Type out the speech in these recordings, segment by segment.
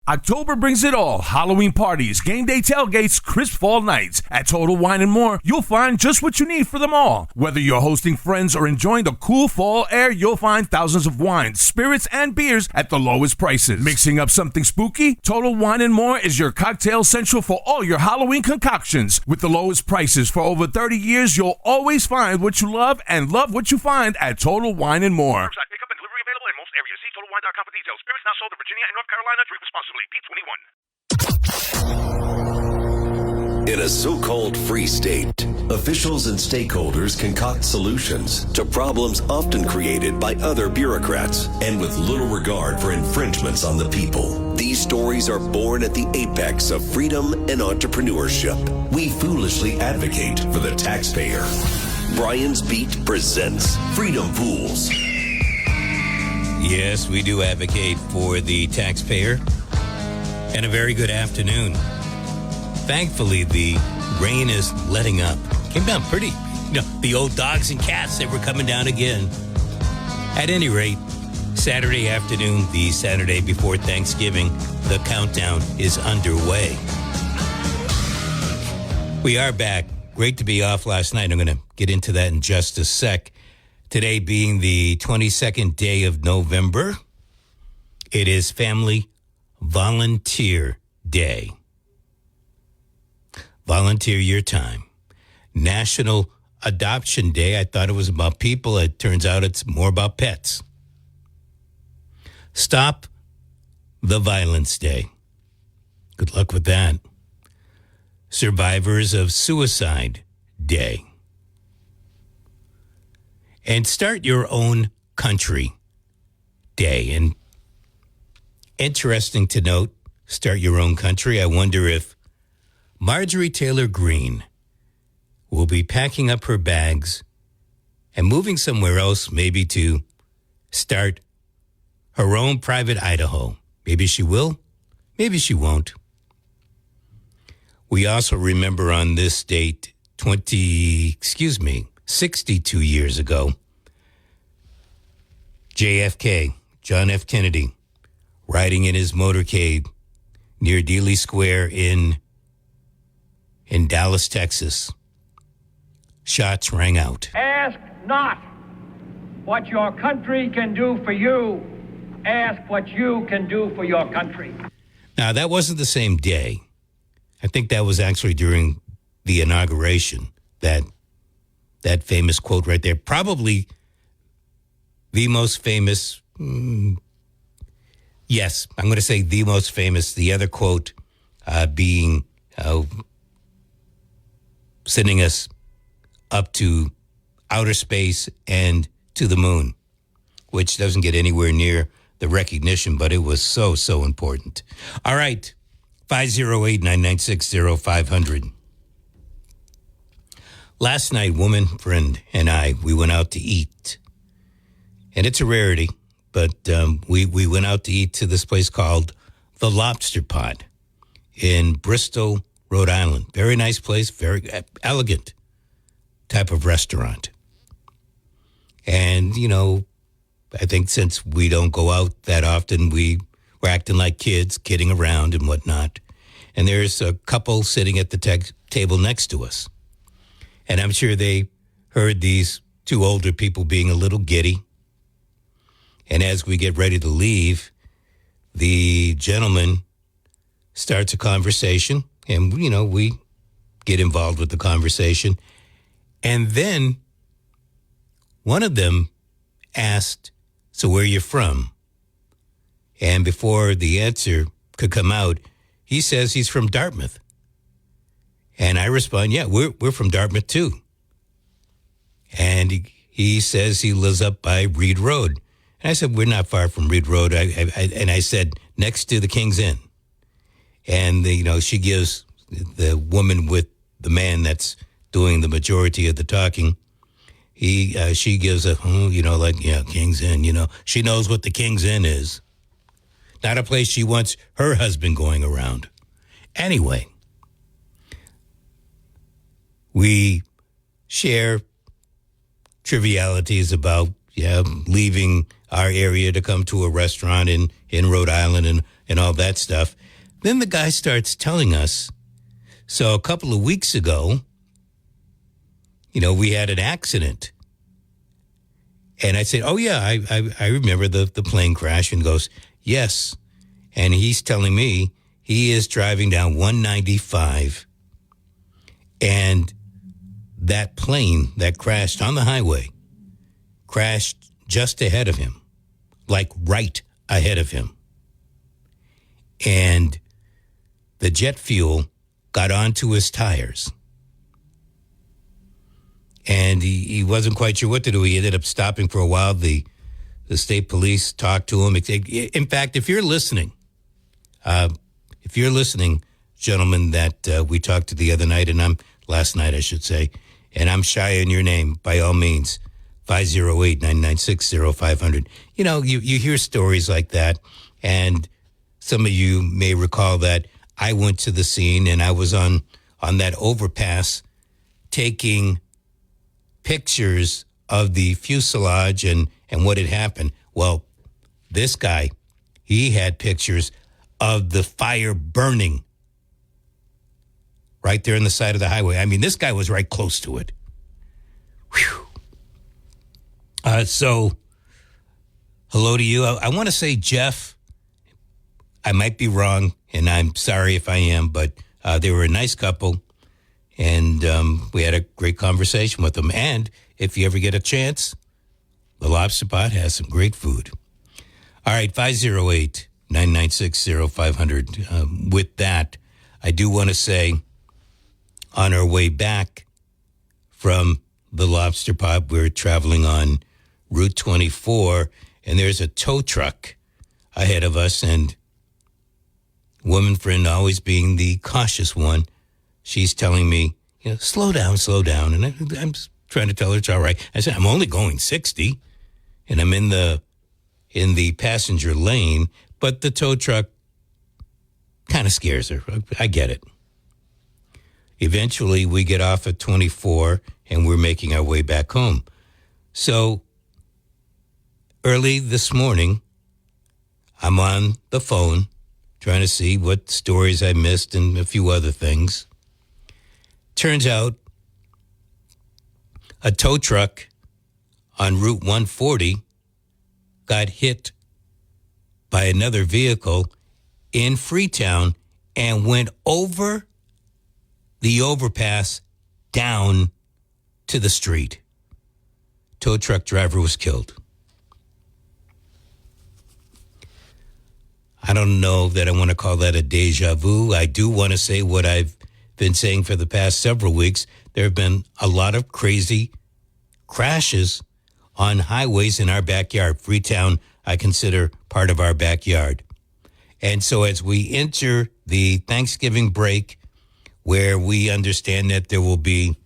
October brings it all. Halloween parties, game day tailgates, crisp fall nights. At Total Wine & More, you'll find just what you need for them all. Whether you're hosting friends or enjoying the cool fall air, you'll find thousands of wines, spirits, and beers at the lowest prices. Mixing up something spooky? Total Wine & More is your cocktail central for all your Halloween concoctions. With the lowest prices for over 30 years, you'll always find what you love and love what you find at Total Wine & More. Pickup and delivery available in most areas. See TotalWine.com for details. Spirits not sold in Virginia and North Carolina. Drink responsibly. B21. In a so-called free state, officials and stakeholders concoct solutions to problems often created by other bureaucrats and with little regard for infringements on the people. These stories are born at the apex of freedom and entrepreneurship. We foolishly advocate for the taxpayer. Brian's Beat presents Freedom Fools. Yes, we do advocate for the taxpayer. And a very good afternoon. Thankfully, the rain is letting up. Came down pretty. The old dogs and cats, they were coming down again. At any rate, Saturday afternoon, the Saturday before Thanksgiving, the countdown is underway. We are back. Great to be off last night. I'm going to get into that in just a sec. Today being the 22nd day of November, it is Family Volunteer Day. Volunteer your time. National Adoption Day. I thought it was about people. It turns out it's more about pets. Stop the Violence Day. Good luck with that. Survivors of Suicide Day. And Start Your Own Country Day. And interesting to note, Start Your Own Country. I wonder if Marjorie Taylor Greene will be packing up her bags and moving somewhere else, maybe to start her own private Idaho. Maybe she will, maybe she won't. We also remember on this date, 62 years ago, JFK, John F. Kennedy, riding in his motorcade near Dealey Square in Dallas, Texas. Shots rang out. Ask not what your country can do for you. Ask what you can do for your country. Now, that wasn't the same day. I think that was actually during the inauguration, that famous quote right there. Probably the most famous, yes, I'm going to say the most famous. The other quote being sending us up to outer space and to the moon, which doesn't get anywhere near the recognition, but it was so, so important. All right, 508-9960-500. Last night, woman friend and I, we went out to eat. And it's a rarity, but we went out to eat to this place called The Lobster Pot in Bristol, Rhode Island. Very nice place, very elegant type of restaurant. And, I think since we don't go out that often, we're acting like kids, kidding around and whatnot. And there's a couple sitting at the table next to us. And I'm sure they heard these two older people being a little giddy. And as we get ready to leave, the gentleman starts a conversation. And, we get involved with the conversation. And then one of them asked, "So where are you from?" And before the answer could come out, he says he's from Dartmouth. And I respond, "Yeah, we're from Dartmouth too." And he says he lives up by Reed Road. And I said, "We're not far from Reed Road." And I said, "Next to the King's Inn." And, she gives the woman with the man that's doing the majority of the talking, she gives a, King's Inn, She knows what the King's Inn is. Not a place she wants her husband going around. Anyway, we share trivialities about, leaving our area to come to a restaurant in Rhode Island and all that stuff. Then the guy starts telling us, so a couple of weeks ago, we had an accident. And I said, oh, yeah, I remember the plane crash, and goes, yes. And he's telling me he is driving down 195, and that plane that crashed on the highway crashed just ahead of him, like right ahead of him. And the jet fuel got onto his tires. And he wasn't quite sure what to do. He ended up stopping for a while. The state police talked to him. In fact, if you're listening, gentlemen, that we talked to the other night, last night, I should say, and I'm shy on your name, by all means, 508-996-0500. You hear stories like that, and some of you may recall that I went to the scene, and I was on that overpass taking pictures of the fuselage and what had happened. Well, this guy, he had pictures of the fire burning right there on the side of the highway. I mean, this guy was right close to it. Whew. So, hello to you. I want to say, Jeff, I might be wrong, and I'm sorry if I am, but they were a nice couple. And we had a great conversation with them. And if you ever get a chance, the Lobster Pot has some great food. All right, 508-996-0500. With that, I do want to say, on our way back from the Lobster Pot, we're traveling on Route 24, and there's a tow truck ahead of us. And woman friend, always being the cautious one, she's telling me, slow down. And I'm trying to tell her it's all right. I said, I'm only going 60, and I'm in the passenger lane, but the tow truck kind of scares her. I get it. Eventually, we get off at 24, and we're making our way back home. So, early this morning, I'm on the phone trying to see what stories I missed and a few other things. Turns out a tow truck on Route 140 got hit by another vehicle in Freetown and went over the overpass down to the street. Tow truck driver was killed. I don't know that I want to call that a deja vu. I do want to say what I've been saying for the past several weeks. There have been a lot of crazy crashes on highways in our backyard. Freetown, I consider part of our backyard. And so as we enter the Thanksgiving break, where we understand that there will be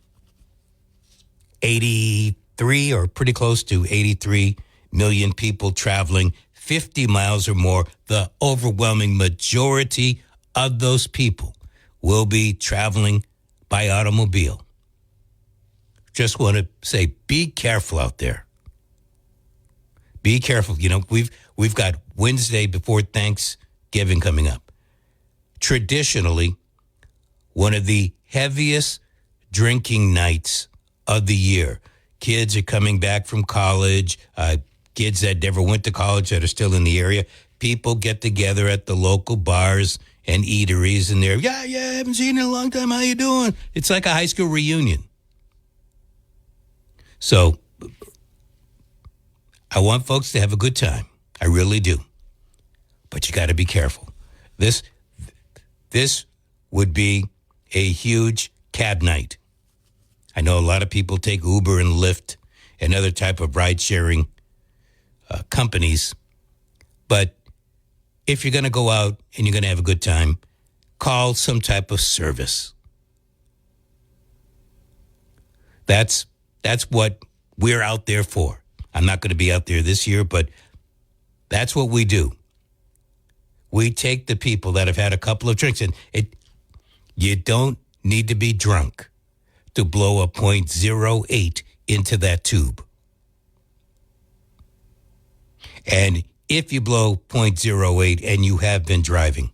83 or pretty close to 83 million people traveling 50 miles or more, the overwhelming majority of those people will be traveling by automobile. Just want to say, be careful out there. Be careful. We've got Wednesday before Thanksgiving coming up. Traditionally, one of the heaviest drinking nights of the year. Kids are coming back from college, kids that never went to college that are still in the area. People get together at the local bars and eateries, and they're, yeah, I haven't seen you in a long time. How you doing? It's like a high school reunion. So I want folks to have a good time. I really do. But you got to be careful. This would be a huge cab night. I know a lot of people take Uber and Lyft and other type of ride-sharing companies. But if you're going to go out and you're going to have a good time, call some type of service. That's what we're out there for. I'm not going to be out there this year, but that's what we do. We take the people that have had a couple of drinks, and you don't need to be drunk to blow a .08 into that tube. And if you blow .08 and you have been driving,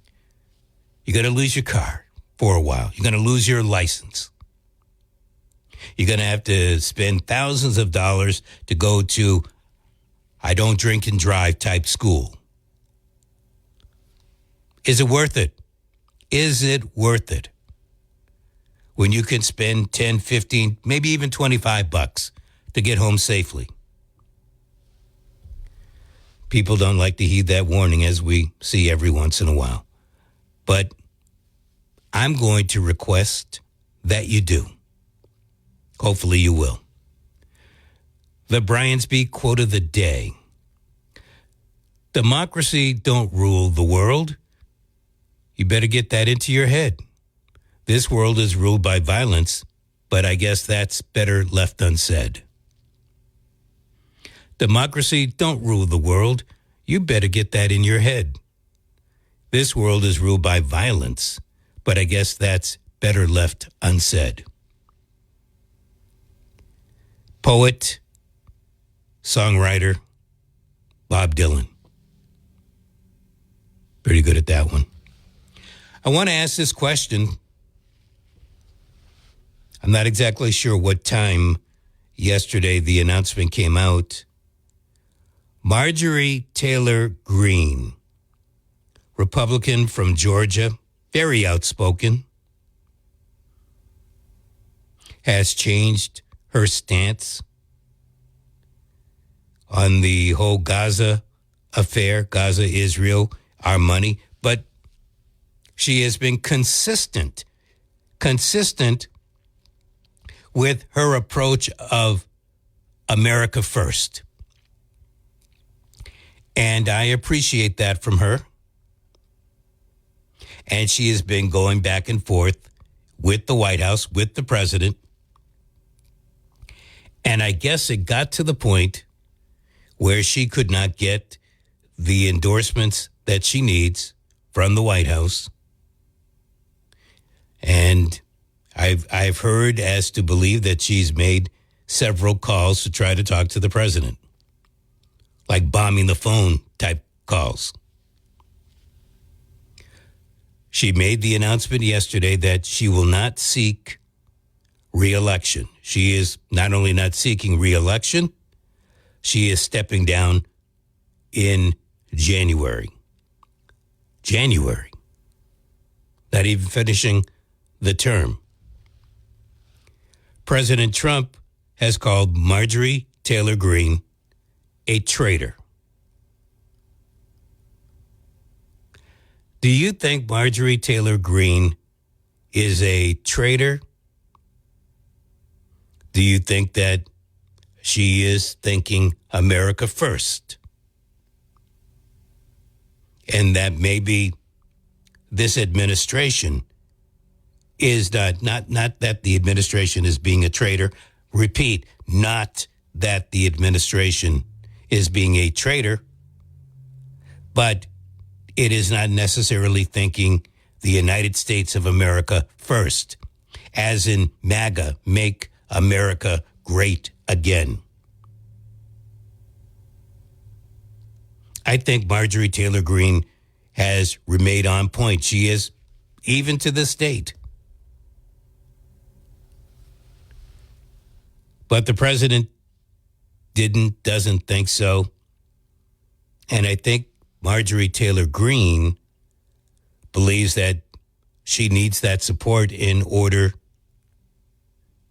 you're going to lose your car for a while. You're going to lose your license. You're going to have to spend thousands of dollars to go to I don't drink and drive type school. Is it worth it? Is it worth it? When you can spend 10, 15, maybe even $25 to get home safely. People don't like to heed that warning, as we see every once in a while. But I'm going to request that you do. Hopefully you will. The Bryant's-Beat quote of the day. Democracy don't rule the world. You better get that into your head. This world is ruled by violence, but I guess that's better left unsaid. Democracy don't rule the world. You better get that in your head. This world is ruled by violence, but I guess that's better left unsaid. Poet, songwriter, Bob Dylan. Pretty good at that one. I want to ask this question. I'm not exactly sure what time yesterday the announcement came out. Marjorie Taylor Greene, Republican from Georgia, very outspoken, has changed her stance on the whole Gaza affair, Gaza, Israel, our money, but she has been consistent with her approach of America first. And I appreciate that from her. And she has been going back and forth with the White House, with the president. And I guess it got to the point where she could not get the endorsements that she needs from the White House. And I've heard as to believe that she's made several calls to try to talk to the president, like bombing the phone type calls. She made the announcement yesterday that she will not seek re-election. She is not only not seeking re-election, she is stepping down in January. Not even finishing the term. President Trump has called Marjorie Taylor Greene a traitor. Do you think Marjorie Taylor Greene is a traitor? Do you think that she is thinking America first? And that maybe this administration is not that the administration is being a traitor. Repeat, not that the administration is being a traitor, but it is not necessarily thinking the United States of America first, as in MAGA, make America great again. I think Marjorie Taylor Greene has remained on point. She is, even to this date. But the president doesn't think so. And I think Marjorie Taylor Greene believes that she needs that support in order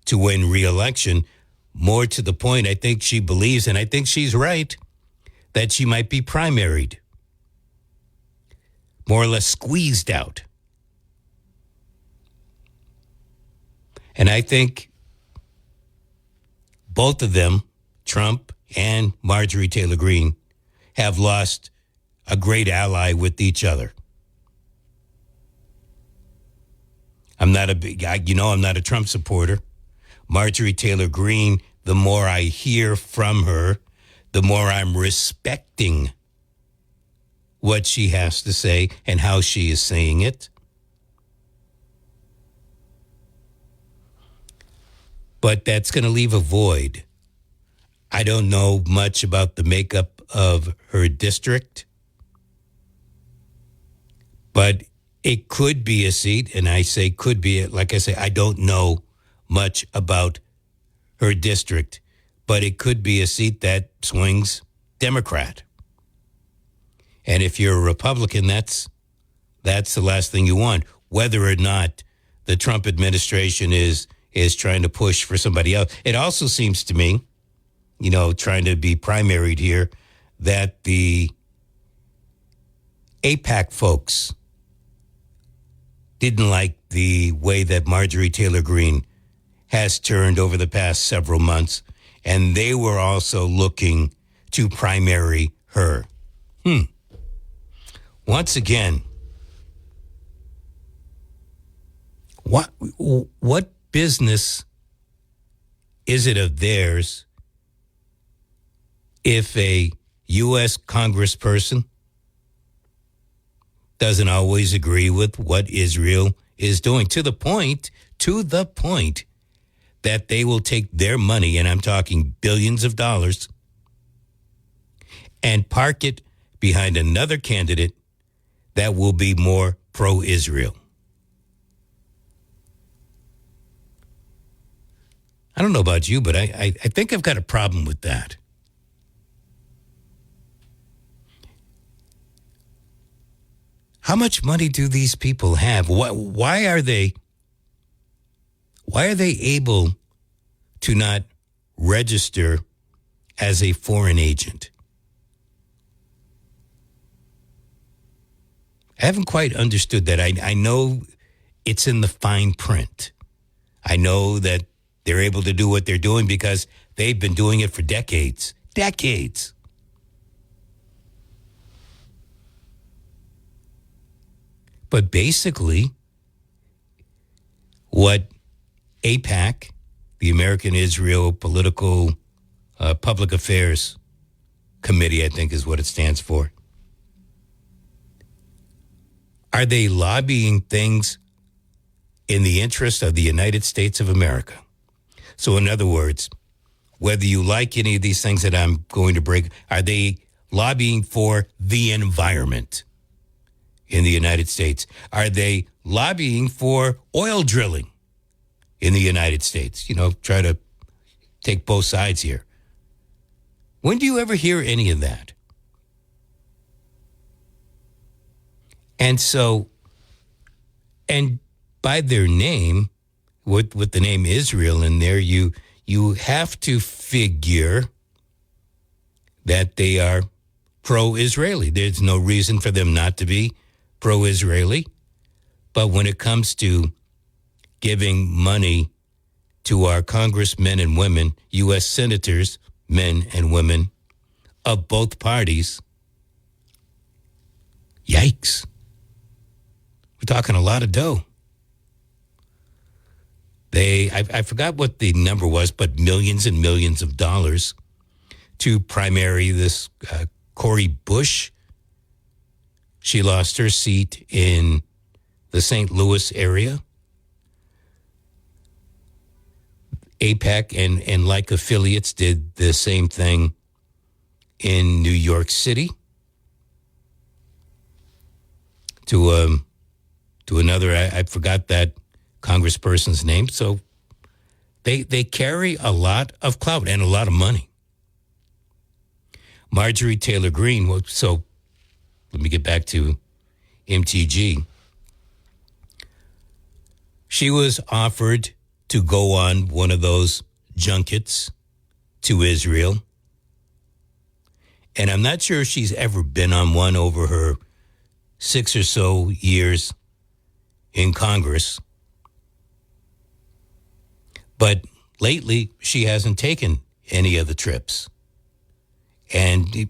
to win re-election. More to the point, I think she believes, and I think she's right, that she might be primaried, more or less squeezed out. And I think both of them, Trump and Marjorie Taylor Greene, have lost a great ally with each other. I'm not a Trump supporter. Marjorie Taylor Greene, the more I hear from her, the more I'm respecting what she has to say and how she is saying it. But that's going to leave a void. I don't know much about the makeup of her district. But it could be a seat, and I say could be, like I say, I don't know much about her district, but it could be a seat that swings Democrat. And if you're a Republican, that's the last thing you want, whether or not the Trump administration is trying to push for somebody else. It also seems to me, trying to be primaried here, that the AIPAC folks didn't like the way that Marjorie Taylor Greene has turned over the past several months, and they were also looking to primary her. Once again, what business is it of theirs if a U.S. congressperson doesn't always agree with what Israel is doing, to the point that they will take their money, and I'm talking billions of dollars, and park it behind another candidate that will be more pro-Israel. I don't know about you, but I think I've got a problem with that. How much money do these people have? Why are they able to not register as a foreign agent? I haven't quite understood that. I know it's in the fine print. I know that they're able to do what they're doing because they've been doing it for decades. Decades. But basically, what AIPAC, the American Israel Political Public Affairs Committee, I think is what it stands for, are they lobbying things in the interest of the United States of America? So in other words, whether you like any of these things that I'm going to break, are they lobbying for the environment in the United States? Are they lobbying for oil drilling in the United States? Try to take both sides here. When do you ever hear any of that? And so, and by their name, with the name Israel in there, you have to figure that they are pro-Israeli. There's no reason for them not to be pro-Israeli. But when it comes to giving money to our congressmen and women, U.S. senators, men and women of both parties, yikes. We're talking a lot of dough. I forgot what the number was, but millions and millions of dollars to primary this Cori Bush. She lost her seat in the St. Louis area. AIPAC and like affiliates did the same thing in New York City to another, I forgot that congressperson's name. So they carry a lot of clout and a lot of money. Marjorie Taylor Greene, so let me get back to MTG. She was offered to go on one of those junkets to Israel. And I'm not sure if she's ever been on one over her 6 or so years in Congress. But lately, she hasn't taken any of the trips. And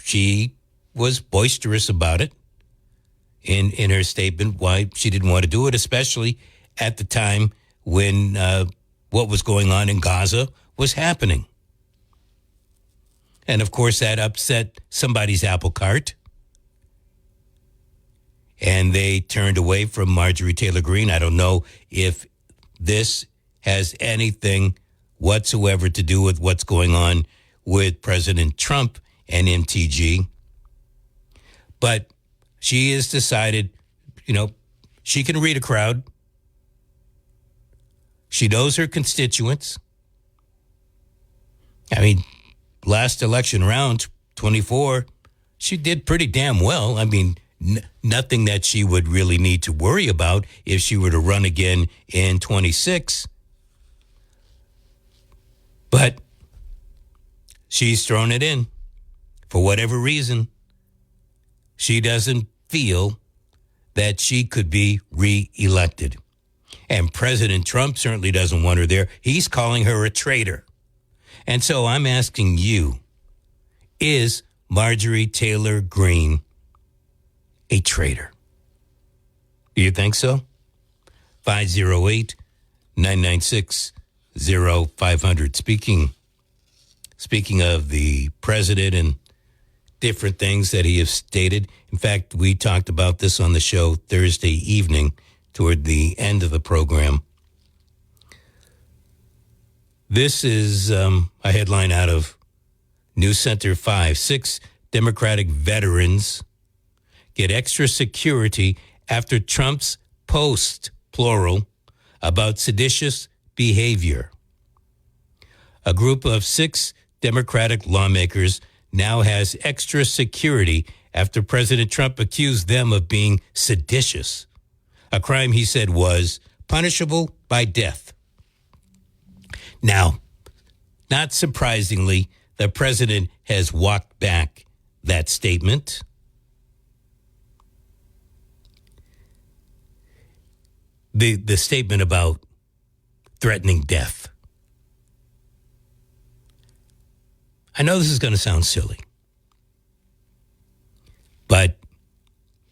she was boisterous about it in her statement, why she didn't want to do it, especially at the time when what was going on in Gaza was happening. And, of course, that upset somebody's apple cart. And they turned away from Marjorie Taylor Greene. I don't know if this has anything whatsoever to do with what's going on with President Trump and MTG. But she has decided, she can read a crowd. She knows her constituents. I mean, last election round, 24, she did pretty damn well. I mean, nothing that she would really need to worry about if she were to run again in 26. But she's thrown it in. For whatever reason, she doesn't feel that she could be reelected. And President Trump certainly doesn't want her there. He's calling her a traitor. And so I'm asking you, is Marjorie Taylor Greene a traitor? Do you think so? 508-996-0500. Speaking of the president and different things that he has stated. In fact, we talked about this on the show Thursday evening toward the end of the program. This is a headline out of News Center 5. 6 Democratic veterans get extra security after Trump's post, plural, about seditious behavior. A group of 6 Democratic lawmakers now has extra security after President Trump accused them of being seditious, a crime he said was punishable by death. Now, not surprisingly, the president has walked back that statement. The statement about threatening death. I know this is going to sound silly, but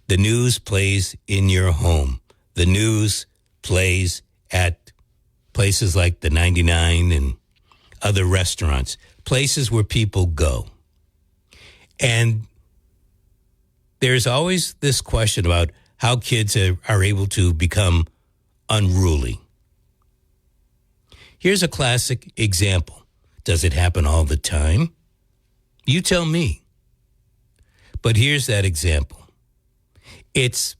the news plays in your home. The news plays at places like the 99 and other restaurants, places where people go. And there's always this question about how kids are able to become unruly. Here's a classic example. Does it happen all the time? You tell me. But here's that example. It's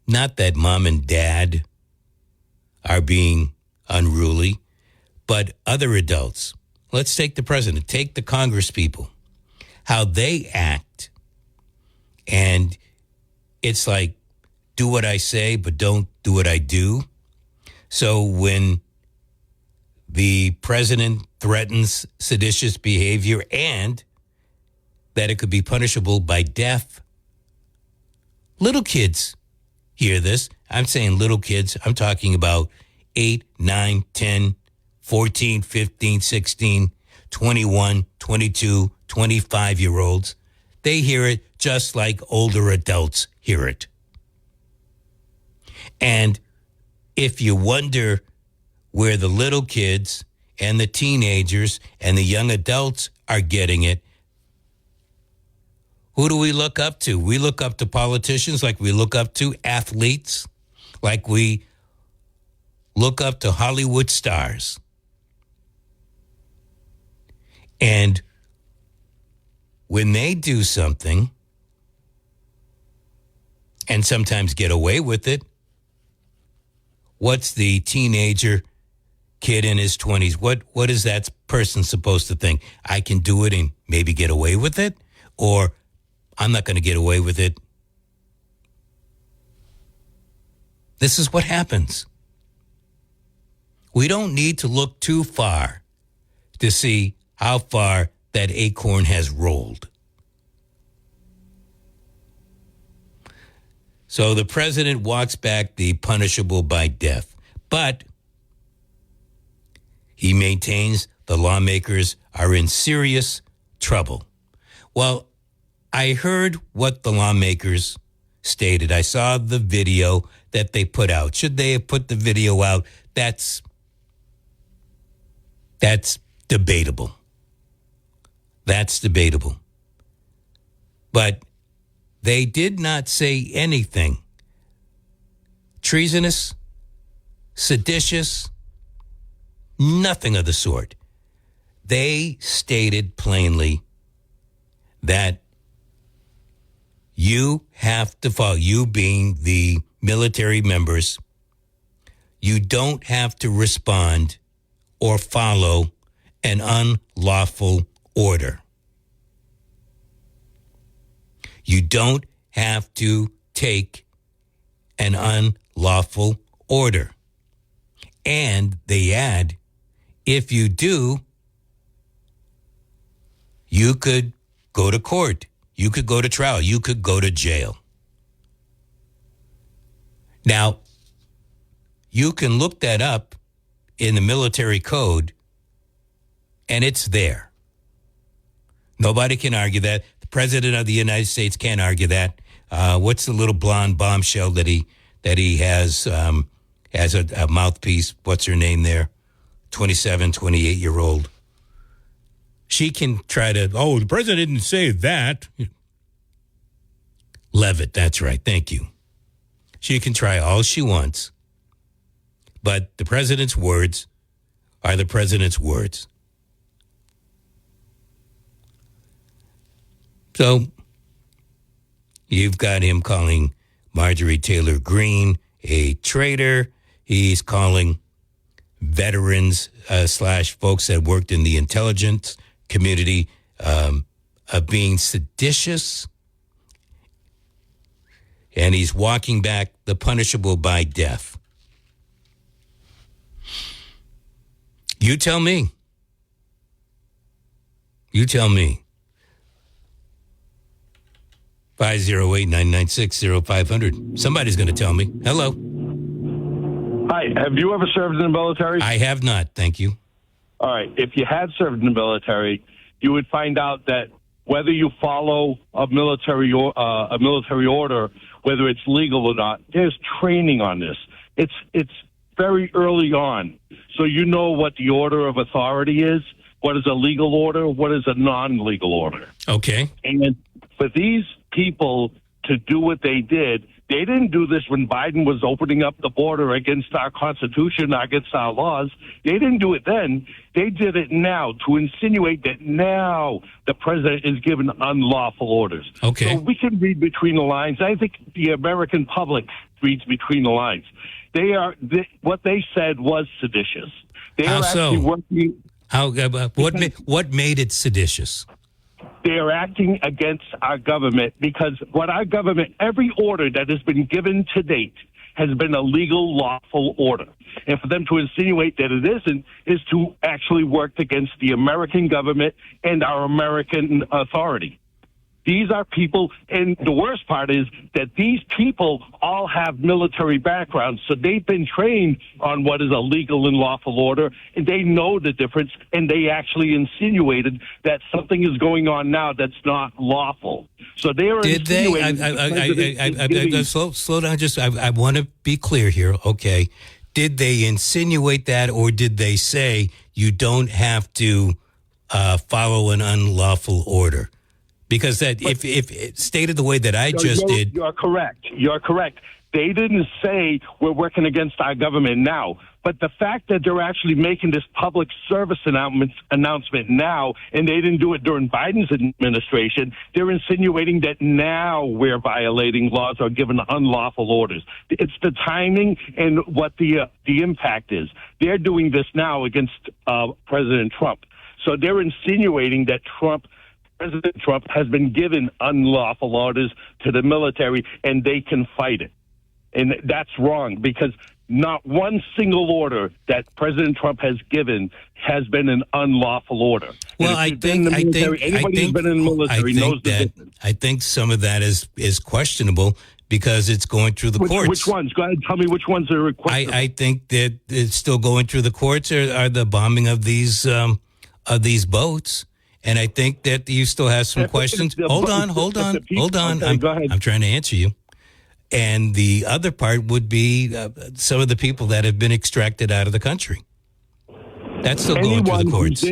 not that mom and dad are being unruly, but other adults. Let's take the president, take the Congress people, how they act. And it's like, do what I say, but don't do what I do. So when the president threatens seditious behavior and that it could be punishable by death, little kids hear this. I'm saying little kids. I'm talking about 8, 9, 10, 14, 15, 16, 21, 22, 25-year-olds. They hear it just like older adults hear it. And if you wonder where the little kids and the teenagers and the young adults are getting it, who do we look up to? We look up to politicians like we look up to athletes, like we look up to Hollywood stars. And when they do something and sometimes get away with it, what's the teenager kid in his 20s? What is that person supposed to think? I can do it and maybe get away with it? Or I'm not going to get away with it. This is what happens. We don't need to look too far to see how far that acorn has rolled. So the president walks back the punishable by death, but he maintains the lawmakers are in serious trouble. Well, I heard what the lawmakers stated. I saw the video that they put out. Should they have put the video out? That's debatable. That's debatable. But they did not say anything treasonous, seditious, nothing of the sort. They stated plainly that you have to follow, you being the military members, you don't have to respond or follow an unlawful order. You don't have to take an unlawful order. And they add, if you do, you could go to court. You could go to trial. You could go to jail. Now, you can look that up in the military code, and it's there. Nobody can argue that. The President of the United States can't argue that. What's the little blonde bombshell that he has a mouthpiece? What's her name there? 27, 28-year-old. She can try to, the president didn't say that. Levitt, that's right. Thank you. She can try all she wants. But the president's words are the president's words. So you've got him calling Marjorie Taylor Greene a traitor. He's calling veterans / folks that worked in the intelligence community being seditious. And he's walking back the punishable by death. You tell me. You tell me. 508-996-0500. Somebody's going to tell me. Hello. Hi. Have you ever served in the military? I have not. Thank you. All right. If you had served in the military, you would find out that whether you follow a military order, whether it's legal or not, there's training on this. It's very early on. So you know what the order of authority is, what is a legal order, what is a non-legal order. Okay. And for these people to do what they didn't do this when Biden was opening up the border against our Constitution, against our laws. They didn't do it then. They did it now to insinuate that now the president is given unlawful orders. Okay. So we can read between the lines. I think the American public reads between the lines. What they said was seditious. They How are actually so? working. What made it seditious? They are acting against our government because what our government, every order that has been given to date has been a legal, lawful order. And for them to insinuate that it isn't is to actually work against the American government and our American authority. These are people, and the worst part is that these people all have military backgrounds, so they've been trained on what is a legal and lawful order, and they know the difference, and they actually insinuated that something is going on now that's not lawful. So they are insinuating... Slow down, I want to be clear here, okay? Did they insinuate that, or did they say you don't have to follow an unlawful order? Because if stated the way that I just did... You're correct. You're correct. They didn't say we're working against our government now. But the fact that they're actually making this public service announcement now, and they didn't do it during Biden's administration, they're insinuating that now we're violating laws or giving unlawful orders. It's the timing and what the impact is. They're doing this now against President Trump. So they're insinuating that President Trump has been given unlawful orders to the military, and they can fight it. And that's wrong, because not one single order that President Trump has given has been an unlawful order. Well, I think some of that is questionable because it's going through the courts. Which ones? Go ahead, tell me which ones are questionable. I think that it's still going through the courts are the bombing of these boats. And I think that you still have some questions. Hold on. Okay, go ahead. I'm trying to answer you. And the other part would be some of the people that have been extracted out of the country. That's still going through the courts.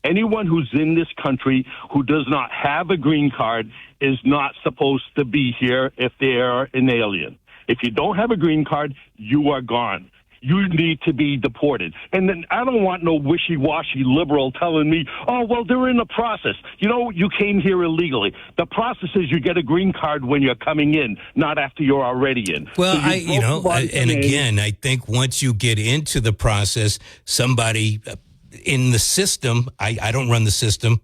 Anyone who's in this country who does not have a green card is not supposed to be here if they are an alien. If you don't have a green card, you are gone. you need to be deported. And then I don't want no wishy-washy liberal telling me, oh, well, they're in the process. You know, you came here illegally. The process is you get a green card when you're coming in, not after you're already in. Well, So I think once you get into the process, somebody in the system, I don't run the system.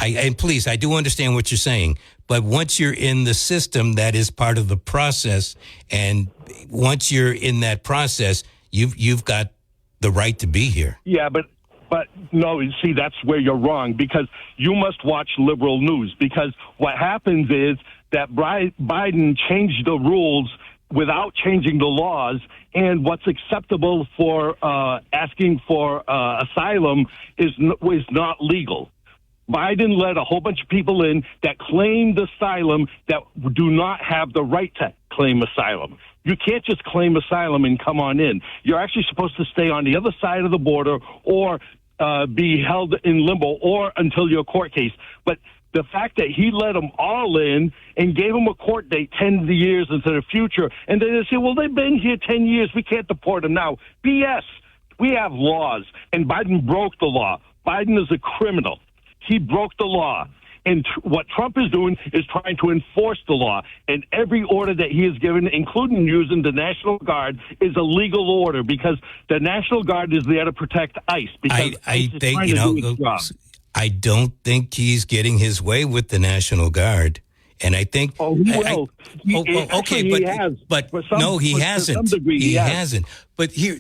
And please, I do understand what you're saying. But once you're in the system, that is part of the process. And once you're in that process, you've got the right to be here. Yeah, but no, you see, that's where you're wrong, because you must watch liberal news, because what happens is that Biden changed the rules without changing the laws, and what's acceptable for asking for asylum is not legal. Biden let a whole bunch of people in that claimed asylum that do not have the right to claim asylum. You can't just claim asylum and come on in. You're actually supposed to stay on the other side of the border or be held in limbo or until your court case. But the fact that he let them all in and gave them a court date 10 years into the future, and then they say, well, they've been here 10 years, we can't deport them now. BS. We have laws, and Biden broke the law. Biden is a criminal. He broke the law. And what Trump is doing is trying to enforce the law. And every order that he has given, including using the National Guard, is a legal order, because the National Guard is there to protect ICE. Because ICE is trying to do its job. I don't think he's getting his way with the National Guard. And I think... Oh, he will. But no, he hasn't. To some degree, he hasn't. But here,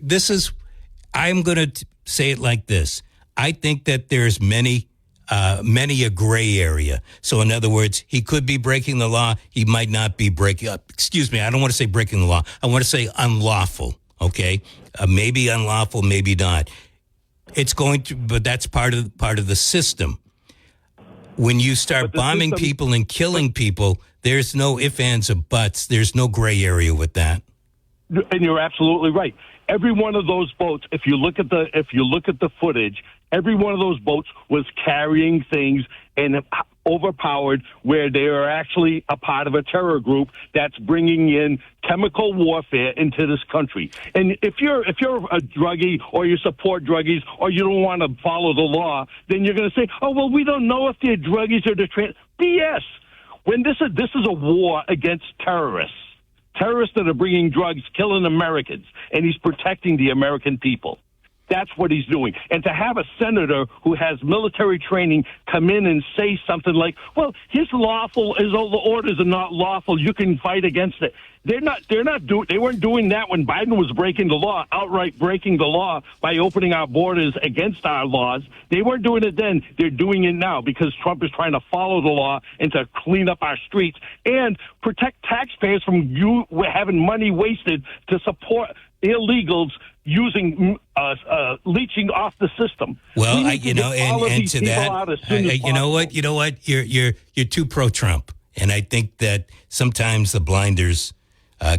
I'm going to say it like this. I think that there's many a gray area. So in other words, he could be breaking the law. He might not be breaking up. Excuse me. I don't want to say breaking the law. I want to say unlawful. Okay. Maybe unlawful, maybe not. It's going to, but that's part of the system. When you start bombing people and killing people, there's no ifs, ands, or buts. There's no gray area with that. And you're absolutely right. Every one of those boats, if you look at the footage, every one of those boats was carrying things and overpowered, where they are actually a part of a terror group that's bringing in chemical warfare into this country. And if you're a druggie, or you support druggies, or you don't want to follow the law, then you're going to say, oh, well, we don't know if they're druggies or they're BS. When this is a war against terrorists that are bringing drugs, killing Americans, and he's protecting the American people. That's what he's doing. And to have a senator who has military training come in and say something like, well, his orders are not lawful, you can fight against it. They weren't doing that when Biden was breaking the law, outright breaking the law by opening our borders against our laws. They weren't doing it then. They're doing it now, because Trump is trying to follow the law and to clean up our streets and protect taxpayers from having money wasted to support illegals using leeching off the system. Well, you know what? You're too pro-Trump, and I think that sometimes the blinders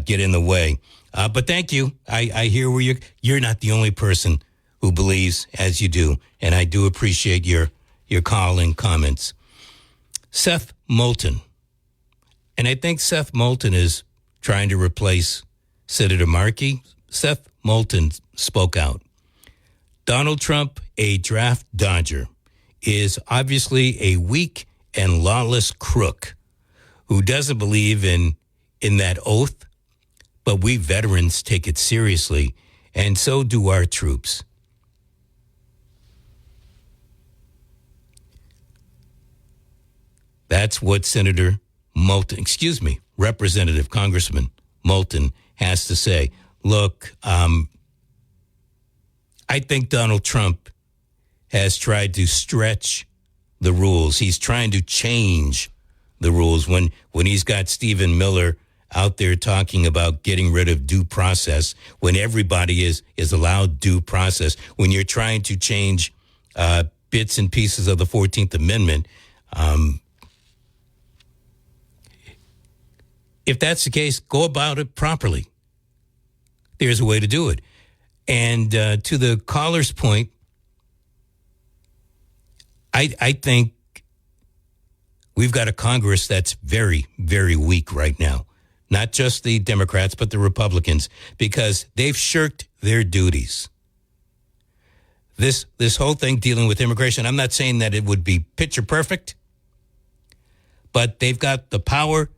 get in the way. But thank you. I hear where you're not the only person who believes as you do, and I do appreciate your call and comments. Seth Moulton, and I think Seth Moulton is trying to replace Senator Markey. Seth Moulton spoke out. Donald Trump, a draft dodger, is obviously a weak and lawless crook who doesn't believe in that oath, but we veterans take it seriously, and so do our troops. That's what Representative Congressman Moulton has to say. Look, I think Donald Trump has tried to stretch the rules. He's trying to change the rules when he's got Stephen Miller out there talking about getting rid of due process, when everybody is allowed due process, when you're trying to change bits and pieces of the 14th Amendment. If that's the case, go about it properly. There's a way to do it. And to the caller's point, I think we've got a Congress that's very, very weak right now. not just the Democrats, but the Republicans, because they've shirked their duties. This whole thing dealing with immigration, I'm not saying that it would be picture perfect, but they've got the power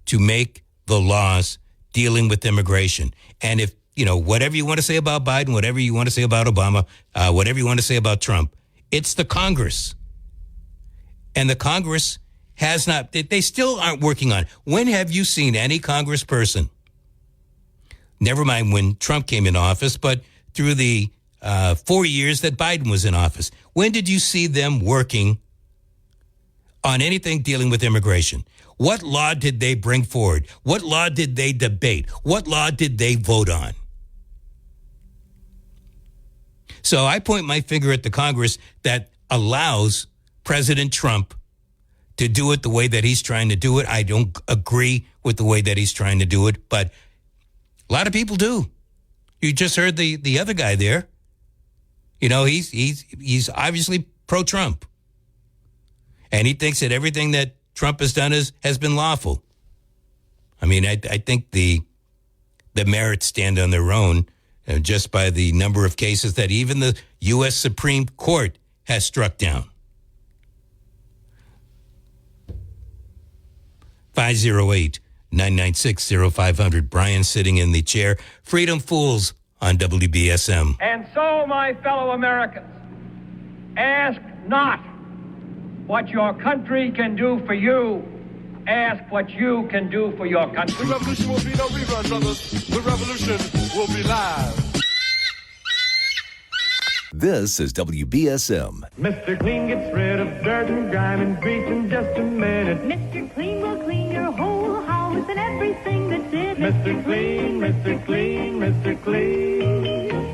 to make the laws dealing with immigration. And if, whatever you want to say about Biden, whatever you want to say about Obama, whatever you want to say about Trump, it's the Congress. And the Congress has not, they still aren't working on it. When have you seen any congressperson, never mind when Trump came into office, but through the 4 years that Biden was in office, when did you see them working on anything dealing with immigration? What law did they bring forward? What law did they debate? What law did they vote on? So I point my finger at the Congress that allows President Trump to do it the way that he's trying to do it. I don't agree with the way that he's trying to do it, but a lot of people do. You just heard the other guy there. He's obviously pro-Trump. And he thinks that everything that Trump has done has been lawful. I mean, I think the merits stand on their own just by the number of cases that even the U.S. Supreme Court has struck down. 508-996-0500. Brian sitting in the chair. Freedom Fools on WBSM. And so, my fellow Americans, ask not what your country can do for you. Ask what you can do for your country. The revolution will be no rerun, brothers. The revolution will be live. This is WBSM. Mr. Clean gets rid of dirt and grime and grease in just a minute. Mr. Clean will clean your whole house and everything that's in it. Mr. Clean, Mr. Clean, Mr. Clean.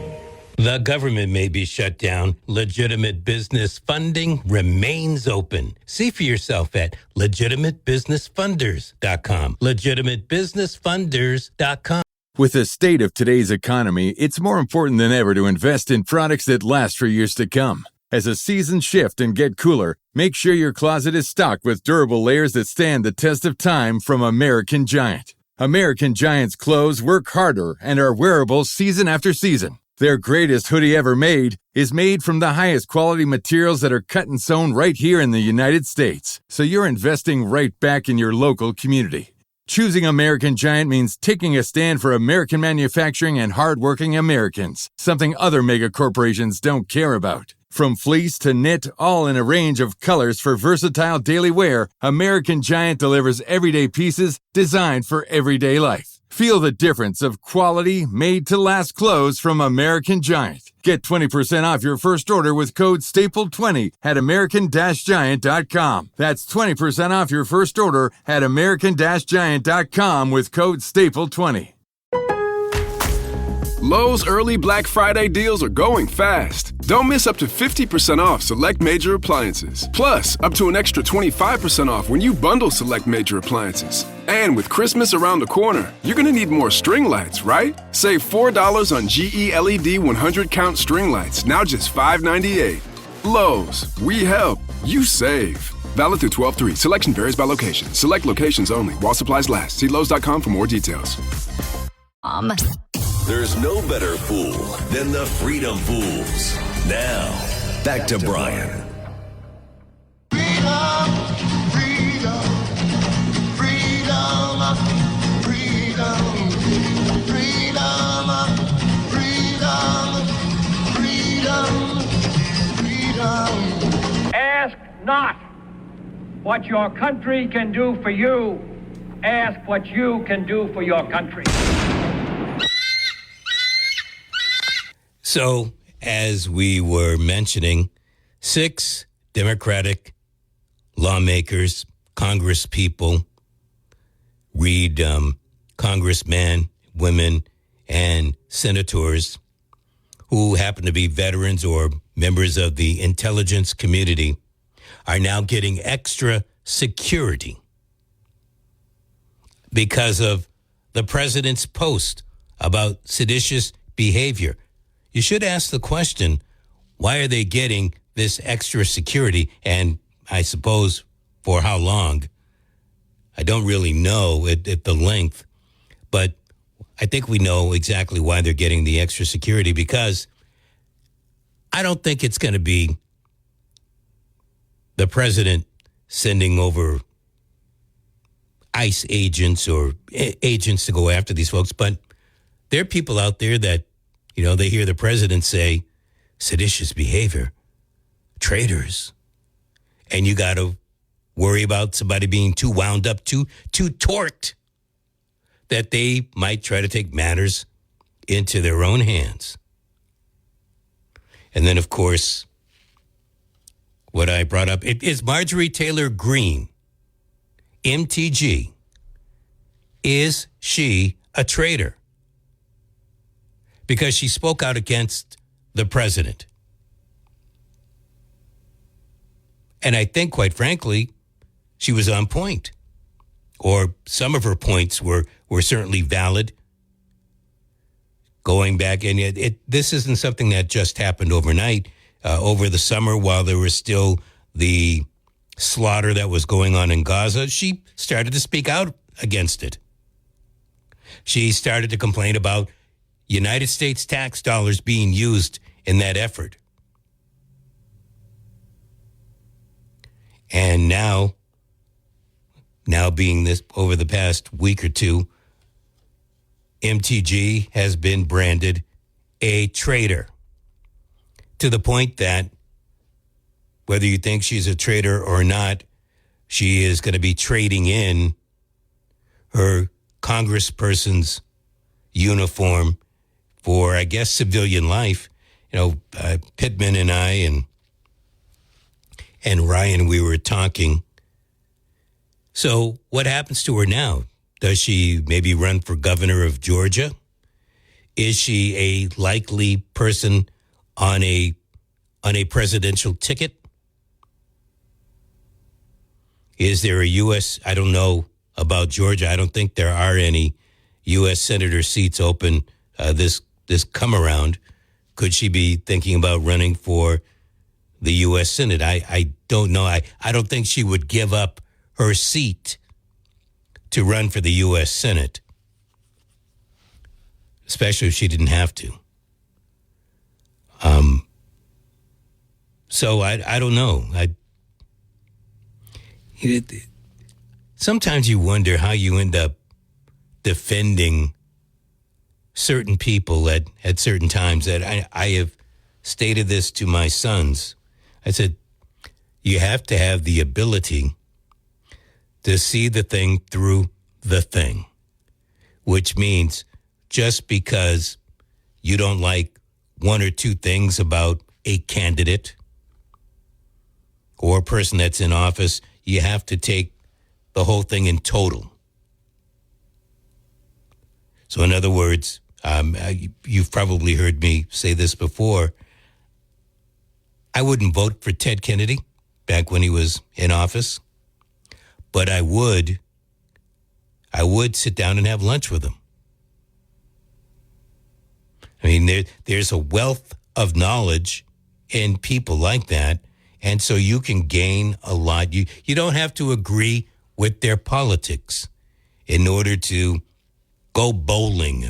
The government may be shut down. Legitimate business funding remains open. See for yourself at legitimatebusinessfunders.com. Legitimatebusinessfunders.com. With the state of today's economy, it's more important than ever to invest in products that last for years to come. As the seasons shift and get cooler, make sure your closet is stocked with durable layers that stand the test of time from American Giant. American Giant's clothes work harder and are wearable season after season. Their greatest hoodie ever made is made from the highest quality materials that are cut and sewn right here in the United States. So you're investing right back in your local community. Choosing American Giant means taking a stand for American manufacturing and hardworking Americans, something other mega corporations don't care about. From fleece to knit, all in a range of colors for versatile daily wear, American Giant delivers everyday pieces designed for everyday life. Feel the difference of quality, made-to-last clothes from American Giant. Get 20% off your first order with code STAPLE20 at American-Giant.com. That's 20% off your first order at American-Giant.com with code STAPLE20. Lowe's early Black Friday deals are going fast. Don't miss up to 50% off select major appliances. Plus, up to an extra 25% off when you bundle select major appliances. And with Christmas around the corner, you're going to need more string lights, right? Save $4 on GE LED 100-count string lights, now just $5.98. Lowe's, we help, you save. Valid through 12/3. Selection varies by location. Select locations only. While supplies last. See Lowe's.com for more details. There's no better fool than the Freedom Fools. Now, back to Brian. Ask not what your country can do for you. Ask what you can do for your country. So, as we were mentioning, 6 Democratic lawmakers, Congress people, read congressmen, women, and senators who happen to be veterans or members of the intelligence community, are now getting extra security because of the president's post about seditious behavior. You should ask the question, why are they getting this extra security? And I suppose for how long? I don't really know at the length. But I think we know exactly why they're getting the extra security, because I don't think it's going to be the president sending over ICE agents or agents to go after these folks. But there are people out there that, they hear the president say seditious behavior, traitors, and you got to worry about somebody being too wound up, too torqued, that they might try to take matters into their own hands. And then, of course, what I brought up is Marjorie Taylor Greene, MTG. Is she a traitor? Because she spoke out against the president. And I think, quite frankly, she was on point. Or some of her points were certainly valid. Going back, and this isn't something that just happened overnight. Over the summer, while there was still the slaughter that was going on in Gaza, she started to speak out against it. She started to complain about United States tax dollars being used in that effort. And now being this over the past week or two, MTG has been branded a traitor, to the point that whether you think she's a traitor or not, she is going to be trading in her congressperson's uniform for, I guess, civilian life. Pittman and I and Ryan, we were talking. So what happens to her now? Does she maybe run for governor of Georgia? Is she a likely person on a presidential ticket? Is there a U.S., I don't know about Georgia. I don't think there are any U.S. senator seats open this come around. Could she be thinking about running for the U.S. Senate? I don't know. I don't think she would give up her seat to run for the U.S. Senate, especially if she didn't have to. So I don't know. Sometimes you wonder how you end up defending certain people at certain times. That I have stated this to my sons. I said, you have to have the ability to see the thing through the thing, which means just because you don't like one or two things about a candidate or a person that's in office, you have to take the whole thing in total. So in other words, you've probably heard me say this before. I wouldn't vote for Ted Kennedy back when he was in office, but I would sit down and have lunch with him. I mean, there's a wealth of knowledge in people like that, and so you can gain a lot. You don't have to agree with their politics in order to go bowling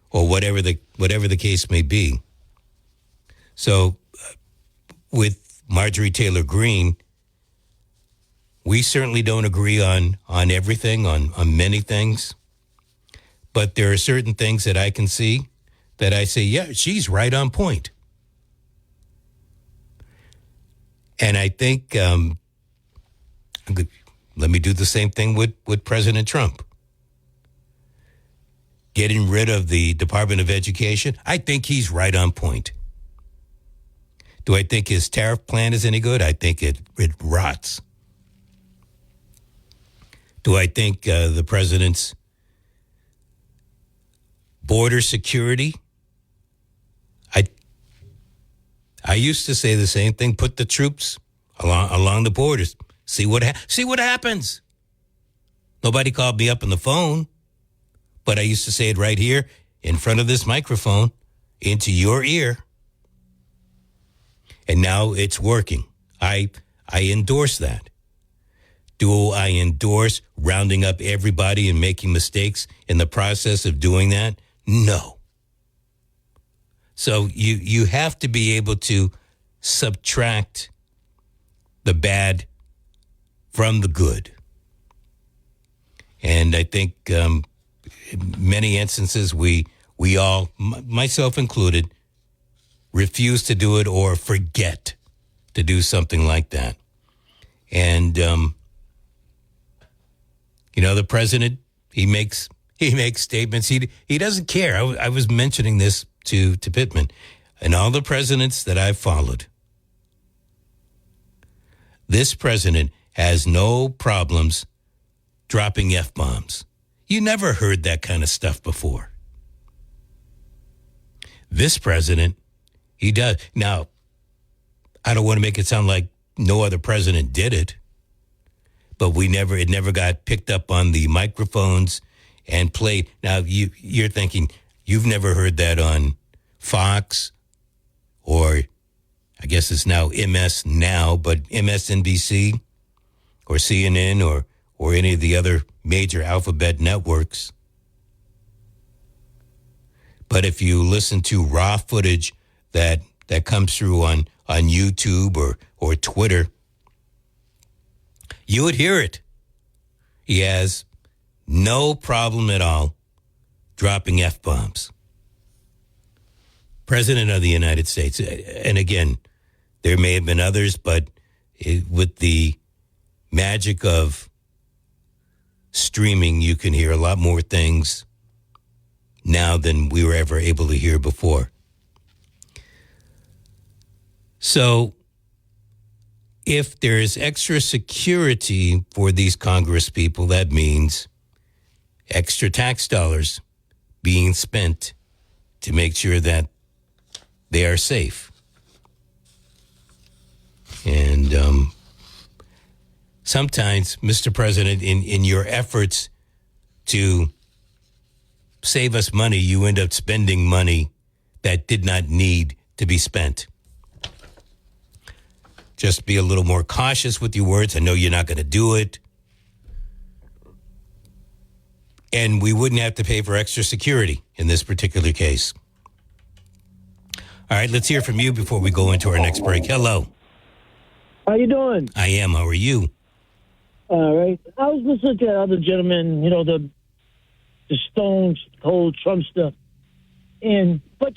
or whatever the case may be. So with Marjorie Taylor Greene, we certainly don't agree on everything, on many things. But there are certain things that I can see that I say, yeah, she's right on point. And I think, let me do the same thing with President Trump. Getting rid of the Department of Education, I think he's right on point. Do I think his tariff plan is any good? I think it rots. Do I think the president's border security? I used to say the same thing. Put the troops along the borders. See what happens. Nobody called me up on the phone, but I used to say it right here in front of this microphone into your ear. And now it's working. I endorse that. Do I endorse rounding up everybody and making mistakes in the process of doing that? No. So you have to be able to subtract the bad from the good. And I think in many instances we all, myself included, refuse to do it or forget to do something like that. And, the president, he makes statements. He doesn't care. I was mentioning this to Pittman. And all the presidents that I've followed, this president has no problems dropping F-bombs. You never heard that kind of stuff before. This president, he does. Now, I don't want to make it sound like no other president did it, but it never got picked up on the microphones and played. Now, you're thinking, you've never heard that on Fox or I guess it's now MS Now, but MSNBC or CNN or any of the other major alphabet networks. But if you listen to raw footage that comes through on YouTube or Twitter, you would hear it. He has no problem at all dropping F-bombs. President of the United States. And again, there may have been others, but with the magic of streaming, you can hear a lot more things now than we were ever able to hear before. So if there is extra security for these Congress people, that means extra tax dollars being spent to make sure that they are safe. And sometimes, Mr. President, in your efforts to save us money, you end up spending money that did not need to be spent. Just be a little more cautious with your words. I know you're not going to do it. And we wouldn't have to pay for extra security in this particular case. All right, let's hear from you before we go into our next break. Hello. How you doing? I am. How are you? All right. I was listening to that other gentleman, the Stones, whole Trump stuff. But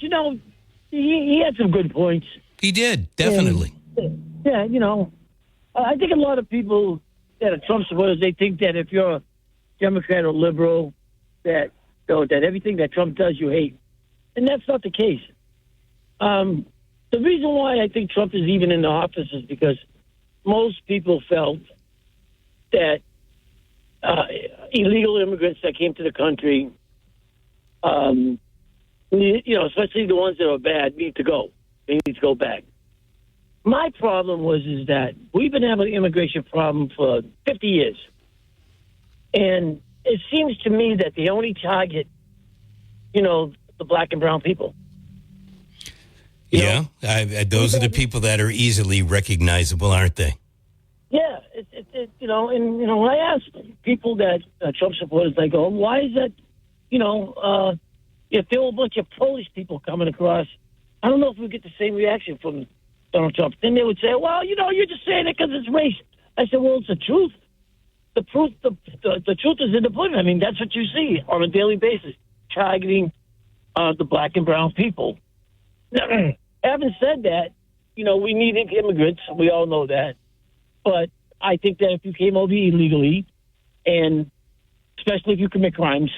he had some good points. He did, definitely. I think a lot of people that are Trump supporters, they think that if you're a Democrat or liberal, that everything that Trump does you hate. And that's not the case. The reason why I think Trump is even in the office is because most people felt that illegal immigrants that came to the country, especially the ones that are bad, need to go. They need to go back. My problem is that we've been having an immigration problem for 50 years. And it seems to me that they only target, the black and brown people. Those are the people that are easily recognizable, aren't they? Yeah, when I ask people that Trump supporters, they go, why is that, if there were a bunch of Polish people coming across, I don't know if we get the same reaction from Donald Trump. Then they would say, well, you're just saying it because it's race. I said, well, it's the truth. The truth is in the pudding. I mean, that's what you see on a daily basis, targeting the black and brown people. Having said that, we need immigrants. We all know that. But I think that if you came over illegally, and especially if you commit crimes,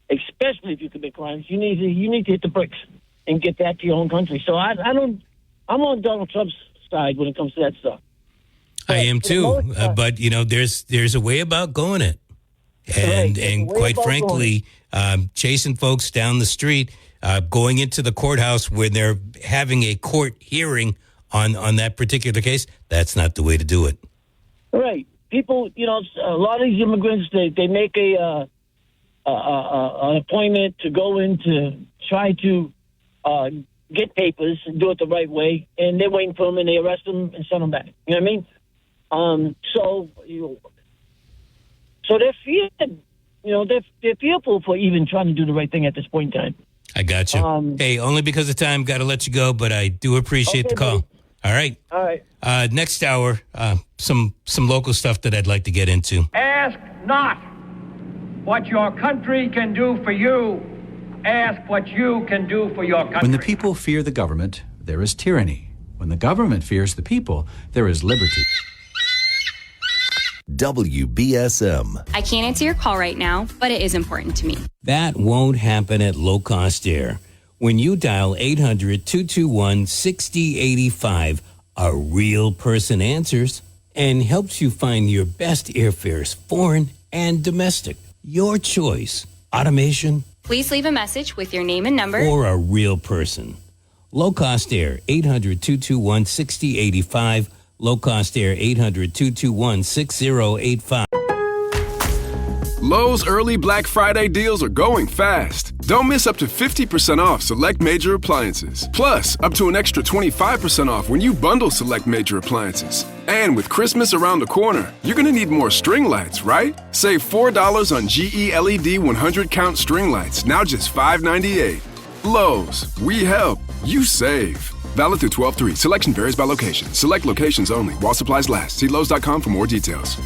you need to hit the bricks and get back to your own country. So I'm on Donald Trump's side when it comes to that stuff. I am too, but there's a way about going it, and quite frankly, chasing folks down the street, going into the courthouse when they're having a court hearing on that particular case, that's not the way to do it. Right, people, a lot of these immigrants they make an appointment to go in to try to get papers and do it the right way, and they're waiting for them and they arrest them and send them back. You know what I mean? So So they're feared. They're fearful for even trying to do the right thing at this point in time. I got you. Hey, only because of time, got to let you go, but I do appreciate the call. Buddy. All right. All right. Next hour, some local stuff that I'd like to get into. Ask not what your country can do for you. Ask what you can do for your country. When the people fear the government, there is tyranny. When the government fears the people, there is liberty. WBSM. I can't answer your call right now, but it is important to me. That won't happen at Low Cost Air. When you dial 800-221-6085, a real person answers and helps you find your best airfares, foreign and domestic. Your choice. Automation. Please leave a message with your name and number. Or a real person. Low Cost Air, 800-221-6085. Low Cost Air, 800-221-6085. Lowe's early Black Friday deals are going fast. Don't miss up to 50% off select major appliances. Plus, up to an extra 25% off when you bundle select major appliances. And with Christmas around the corner, you're going to need more string lights, right? Save $4 on GE LED 100 count string lights, now just $5.98. Lowe's, we help, you save. Valid through 12/3. Selection varies by location. Select locations only. While supplies last. See Lowe's.com for more details.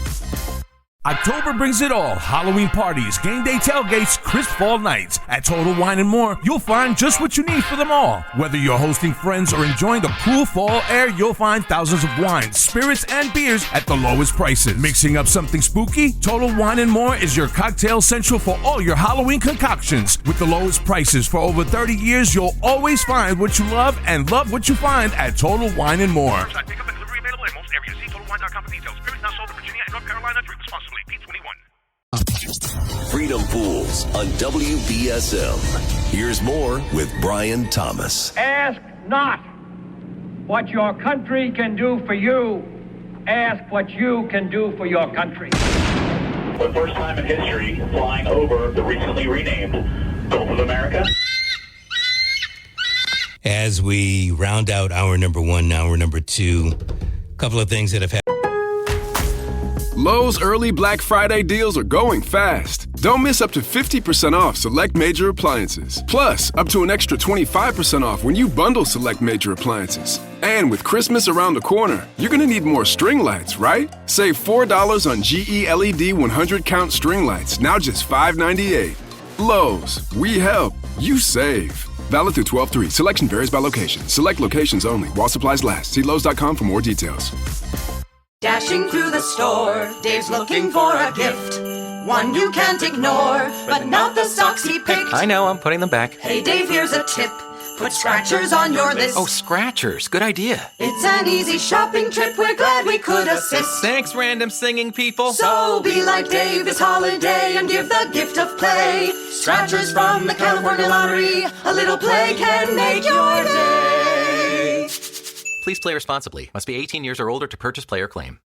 October brings it all. Halloween parties, game day tailgates, crisp fall nights. At Total Wine & More, you'll find just what you need for them all. Whether you're hosting friends or enjoying the cool fall air, you'll find thousands of wines, spirits, and beers at the lowest prices. Mixing up something spooky? Total Wine & More is your cocktail central for all your Halloween concoctions. With the lowest prices for over 30 years, you'll always find what you love and love what you find at Total Wine & More. Pickup and delivery available in most areas. See TotalWine.com for details. Spirits not sold in Virginia and North Carolina. Drink responsibly. P21. Freedom Pools on WBSM. Here's more with Brian Thomas. Ask not what your country can do for you. Ask what you can do for your country. For the first time in history, flying over the recently renamed Gulf of America. As we round out hour number one, hour number two, a couple of things that have happened. Lowe's early Black Friday deals are going fast. Don't miss up to 50% off select major appliances. Plus, up to an extra 25% off when you bundle select major appliances. And with Christmas around the corner, you're going to need more string lights, right? Save $4 on GE LED 100 count string lights, now just $5.98. Lowe's, we help, you save. Valid through 12/3. Selection varies by location. Select locations only. While supplies last. See Lowe's.com for more details. Dashing through the store, Dave's looking for a gift. One you can't ignore, but not the socks he picked. I know, I'm putting them back. Hey Dave, here's a tip. Put Scratchers on your list. Oh, Scratchers. Good idea. It's an easy shopping trip. We're glad we could assist. Thanks, random singing people. So be like Dave this holiday and give the gift of play. Scratchers from the California Lottery. A little play can make your day. Please play responsibly. Must be 18 years or older to purchase, play, or claim.